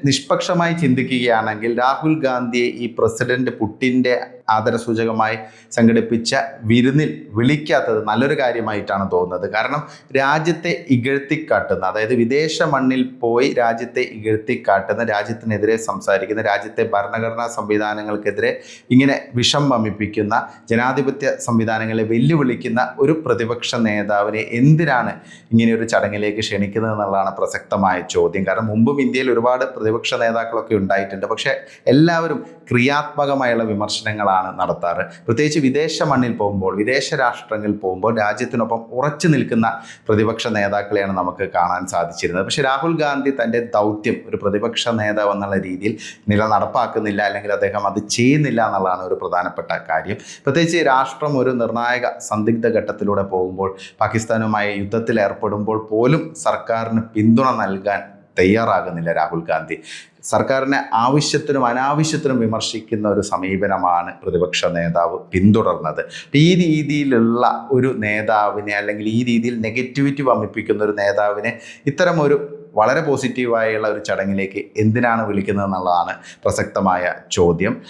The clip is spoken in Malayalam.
നിഷ്പക്ഷമായി ചിന്തിക്കുകയാണെങ്കിൽ രാഹുൽ ഗാന്ധിയെ ഈ പ്രസിഡന്റ് പുടിൻ്റെ ആദരസൂചകമായി സംഘടിപ്പിച്ച വിരുന്നിൽ വിളിക്കാത്തത് നല്ലൊരു കാര്യമായിട്ടാണ് തോന്നുന്നത്. കാരണം രാജ്യത്തെ ഇകഴ്ത്തിക്കാട്ടുന്ന, അതായത് വിദേശ മണ്ണിൽ പോയി രാജ്യത്തെ ഇകഴ്ത്തിക്കാട്ടുന്ന, രാജ്യത്തിനെതിരെ സംസാരിക്കുന്ന, രാജ്യത്തെ ഭരണഘടനാ സംവിധാനങ്ങൾക്കെതിരെ ഇങ്ങനെ വിഷം വമിപ്പിക്കുന്ന, ജനാധിപത്യ സംവിധാനങ്ങളെ വെല്ലുവിളിക്കുന്ന ഒരു പ്രതിപക്ഷ നേതാവിനെ എന്തിനാണ് ഇങ്ങനെയൊരു ചടങ്ങിലേക്ക് ക്ഷണിക്കുന്നത് എന്നുള്ളതാണ് പ്രസക്തമായ ചോദ്യം. കാരണം മുമ്പും ഇന്ത്യയിൽ ഒരുപാട് പ്രതിപക്ഷ നേതാക്കളൊക്കെ ഉണ്ടായിട്ടുണ്ട്. പക്ഷേ എല്ലാവരും ക്രിയാത്മകമായുള്ള വിമർശനങ്ങളാണ് നടത്താറ്. പ്രത്യേകിച്ച് വിദേശ മണ്ണിൽ പോകുമ്പോൾ, വിദേശ രാഷ്ട്രങ്ങളിൽ പോകുമ്പോൾ രാജ്യത്തിനൊപ്പം ഉറച്ചു നിൽക്കുന്ന പ്രതിപക്ഷ നേതാക്കളെയാണ് നമുക്ക് കാണാൻ സാധിച്ചിരുന്നത്. പക്ഷേ രാഹുൽ ഗാന്ധി തൻ്റെ ദൗത്യം ഒരു പ്രതിപക്ഷ നേതാവ് എന്നുള്ള രീതിയിൽ നടപ്പാക്കുന്നില്ല, അല്ലെങ്കിൽ അദ്ദേഹം അത് ചെയ്യുന്നില്ല എന്നുള്ളതാണ് ഒരു പ്രധാനപ്പെട്ട കാര്യം. പ്രത്യേകിച്ച് രാഷ്ട്രം ഒരു നിർണായക സന്ദിഗ്ധ ഘട്ടത്തിലൂടെ പോകുമ്പോൾ, പാകിസ്ഥാനുമായി യുദ്ധത്തിൽ ഏർപ്പെടുമ്പോൾ പോലും സർക്കാരിന് പിന്തുണ നൽകാൻ തയ്യാറാകുന്നില്ല രാഹുൽ ഗാന്ധി. സർക്കാരിനെ ആവശ്യത്തിനും അനാവശ്യത്തിനും വിമർശിക്കുന്ന ഒരു സമീപനമാണ് പ്രതിപക്ഷ നേതാവ് പിന്തുടർന്നത്. ഈ രീതിയിലുള്ള ഒരു നേതാവിനെ, അല്ലെങ്കിൽ ഈ രീതിയിൽ നെഗറ്റിവിറ്റി വമിപ്പിക്കുന്ന ഒരു നേതാവിനെ ഇത്തരം ഒരു വളരെ പോസിറ്റീവായുള്ള ഒരു ചടങ്ങിലേക്ക് എന്തിനാണ് വിളിക്കുന്നത് എന്നുള്ളതാണ് പ്രസക്തമായ ചോദ്യം.